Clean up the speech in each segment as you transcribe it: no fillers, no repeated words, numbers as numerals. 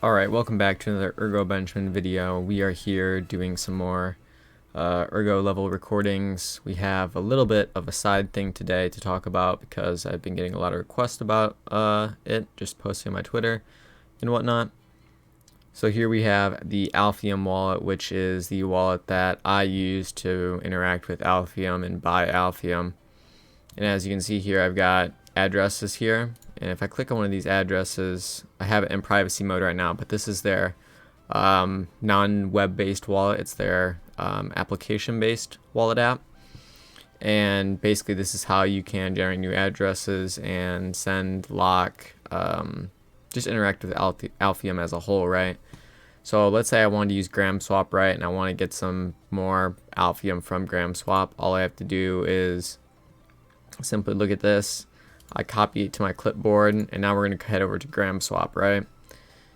Alright, welcome back to another Ergo Benjamin video. We are here doing some more Ergo level recordings. We have a little bit of a side thing today to talk about because I've been getting a lot of requests about it, just posting on my Twitter and whatnot. So here we have the Alephium wallet, which is the wallet that I use to interact with Alephium and buy Alephium. And as you can see here, I've got addresses here. And if I click on one of these addresses, I have it in privacy mode right now, but this is their non-web based wallet. It's their application based wallet app. And basically this is how you can generate new addresses and send, lock, just interact with Alephium as a whole, right? So let's say I wanted to use GramSwap, right? And I want to get some more Alephium from GramSwap. All I have to do is simply look at this. I copy it to my clipboard, and now we're going to head over to GramSwap, right?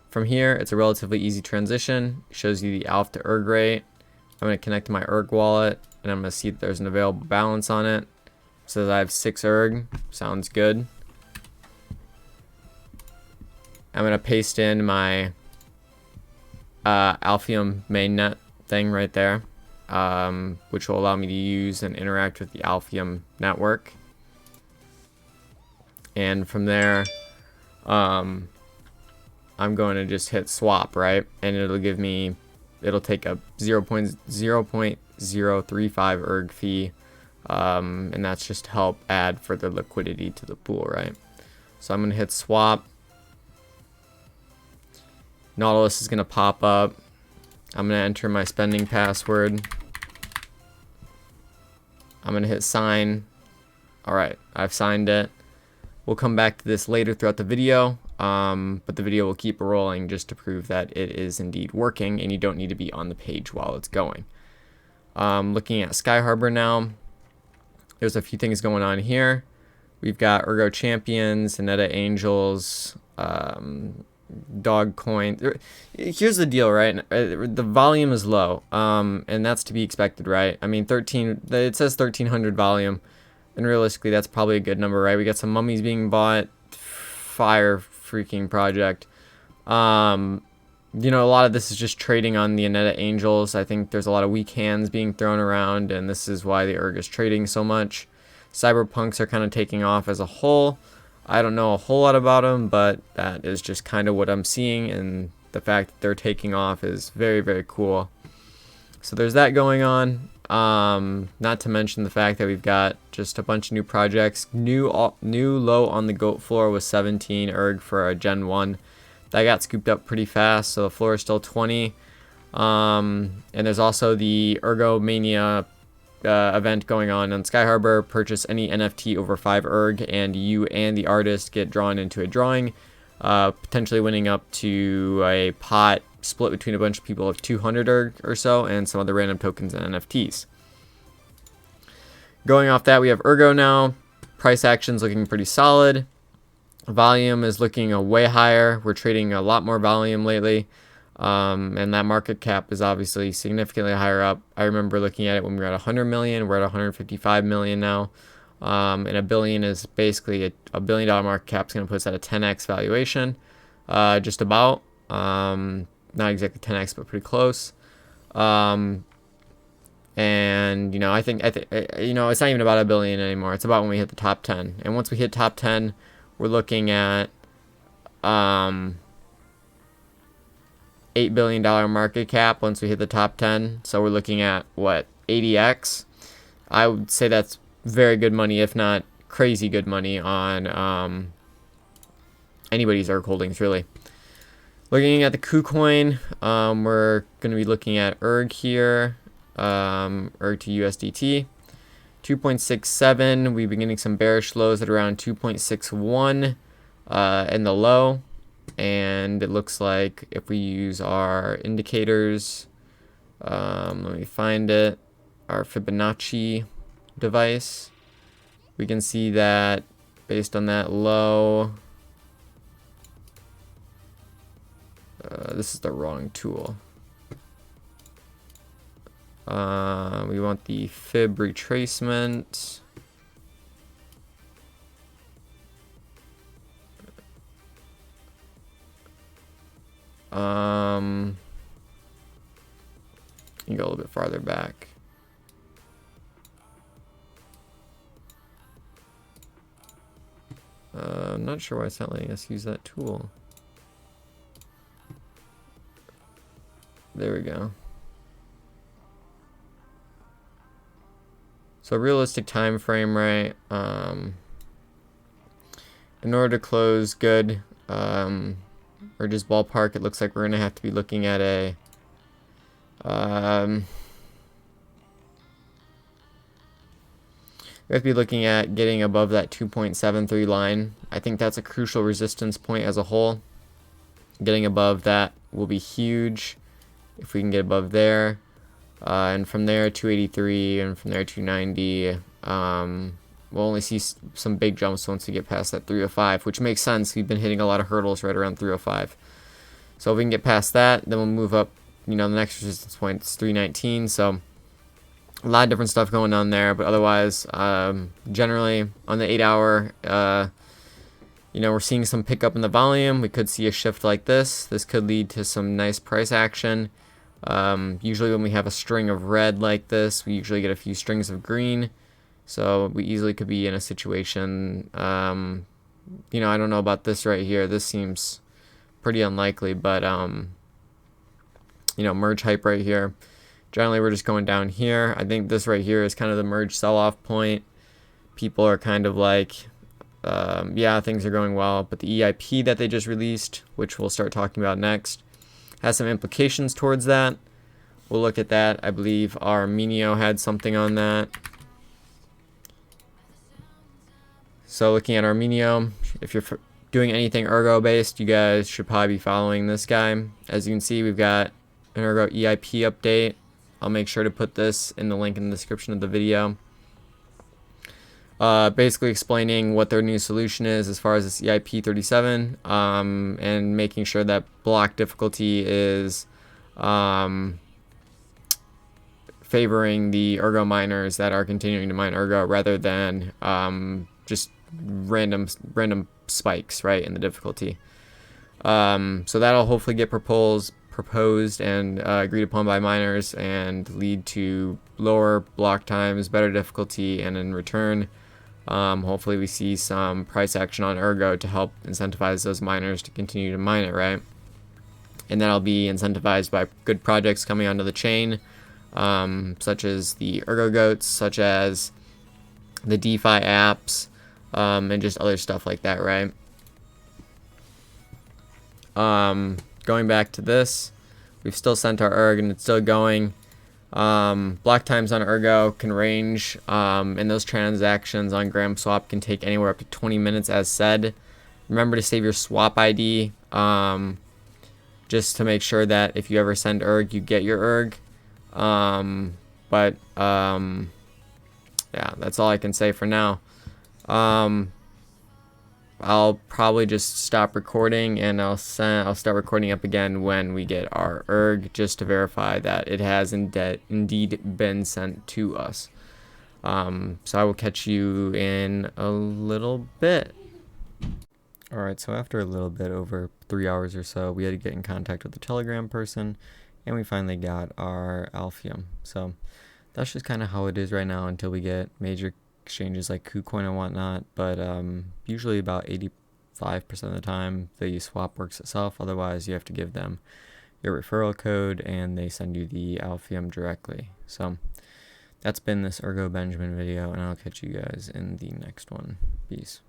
From here, it's a relatively easy transition. It shows you the Alph to Erg rate. I'm going to connect to my Erg wallet, and I'm going to see that there's an available balance on it. It says I have 6 Erg. Sounds good. I'm going to paste in my Alephium mainnet thing right there, which will allow me to use and interact with the Alephium network. And from there, I'm going to just hit swap, right? And it'll take a 0.035 erg fee, and that's just to help add further liquidity to the pool, right? So I'm going to hit swap. Nautilus is going to pop up. I'm going to enter my spending password. I'm going to hit sign. All right, I've signed it. We'll come back to this later throughout the video, but the video will keep rolling just to prove that it is indeed working and you don't need to be on the page while it's going. Looking at Shyharbor now, there's a few things going on here. We've got Ergo Champions, Aneta Angels, Dog Coin. Here's the deal, right? The volume is low, and that's to be expected, right? I mean, it says 1300 volume. And realistically, that's probably a good number, right? We got some mummies being bought. Fire freaking project. You know, a lot of this is just trading on the Aneta Angels. I think there's a lot of weak hands being thrown around, and this is why the Erg is trading so much. Cyberpunks are kind of taking off as a whole. I don't know a whole lot about them, but that is just kind of what I'm seeing, and the fact that they're taking off is very, very cool. So there's that going on. Not to mention the fact that we've got just a bunch of new projects. New low on the GOAT floor was 17 erg for a Gen 1. That got scooped up pretty fast, so the floor is still 20. And there's also the Ergo Mania event going on Shyharbor. Purchase any NFT over 5 erg, and you and the artist get drawn into a drawing, potentially winning up to a pot split between a bunch of people of 200 erg or so, and some other random tokens and NFTs. Going off that, we have Ergo now. Price action's looking pretty solid. Volume is looking way higher. We're trading a lot more volume lately, and that market cap is obviously significantly higher up. I remember looking at it when we were at 100 million. We're at 155 million now, and a billion is basically a $1 billion market cap is going to put us at a 10x valuation, just about. Not exactly 10x, but pretty close. And you know, I think you know, it's not even about $1 billion anymore. It's about when we hit the top 10. And once we hit top 10, we're looking at $8 billion market cap once we hit the top 10. So we're looking at what, 80x? I would say that's very good money, if not crazy good money on anybody's Erg holdings, really. Looking at the KuCoin, we're going to be looking at Erg here, Erg to USDT, 2.67. We've been getting some bearish lows at around 2.61 in the low, and it looks like if we use our indicators, let me find it, our Fibonacci device, we can see that based on that low, this is the wrong tool. We want the fib retracement. You can go a little bit farther back. I'm not sure why it's not letting us use that tool. There we go. So realistic time frame, right? In order to close good, or just ballpark, it looks like we're gonna have to be looking at a we have to be looking at getting above that 2.73 line. I think that's a crucial resistance point as a whole. Getting above that will be huge if we can get above there. And from there, 283, and from there, 290. We'll only see some big jumps once we get past that 305, which makes sense. We've been hitting a lot of hurdles right around 305. So if we can get past that, then we'll move up. You know, the next resistance point is 319. So a lot of different stuff going on there. But otherwise, generally on the 8-hour, you know, we're seeing some pickup in the volume. We could see a shift like this. This could lead to some nice price action. Usually when we have a string of red like this, we usually get a few strings of green. So we easily could be in a situation, you know, I don't know about this right here. This seems pretty unlikely, but, you know, merge hype right here. Generally, we're just going down here. I think this right here is kind of the merge sell-off point. People are kind of like, yeah, things are going well, but the EIP that they just released, which we'll start talking about next, has some implications towards that. We'll look at that. I believe our Minio had something on that. So looking at Arminio, if you're doing anything Ergo based, you guys should probably be following this guy. As you can see, we've got an Ergo EIP update. I'll make sure to put this in the link in the description of the video. Basically explaining what their new solution is as far as this EIP 37, and making sure that block difficulty is favoring the Ergo miners that are continuing to mine Ergo rather than just random spikes, right, in the difficulty. So that'll hopefully get proposed and agreed upon by miners and lead to lower block times, better difficulty, and in return, hopefully we see some price action on Ergo to help incentivize those miners to continue to mine it, right? And that'll be incentivized by good projects coming onto the chain, such as the Ergo goats, such as the DeFi apps, and just other stuff like that, right? Going back to this, we've still sent our ERG and it's still going. Block times on Ergo can range, and those transactions on Gram Swap can take anywhere up to 20 minutes as said. Remember to save your swap ID, just to make sure that if you ever send ERG, you get your ERG. Yeah, that's all I can say for now. I'll probably just stop recording and I'll start recording up again when we get our ERG, just to verify that it has indeed been sent to us. So I will catch you in a little bit. Alright, so after a little bit, over 3 hours or so, we had to get in contact with the Telegram person, and we finally got our Alephium. So that's just kind of how it is right now until we get major exchanges like KuCoin and whatnot, but usually about 85% of the time the swap works itself. Otherwise you have to give them your referral code and they send you the Alephium directly. So that's been this Ergo Benjamin video, and I'll catch you guys in the next one. Peace.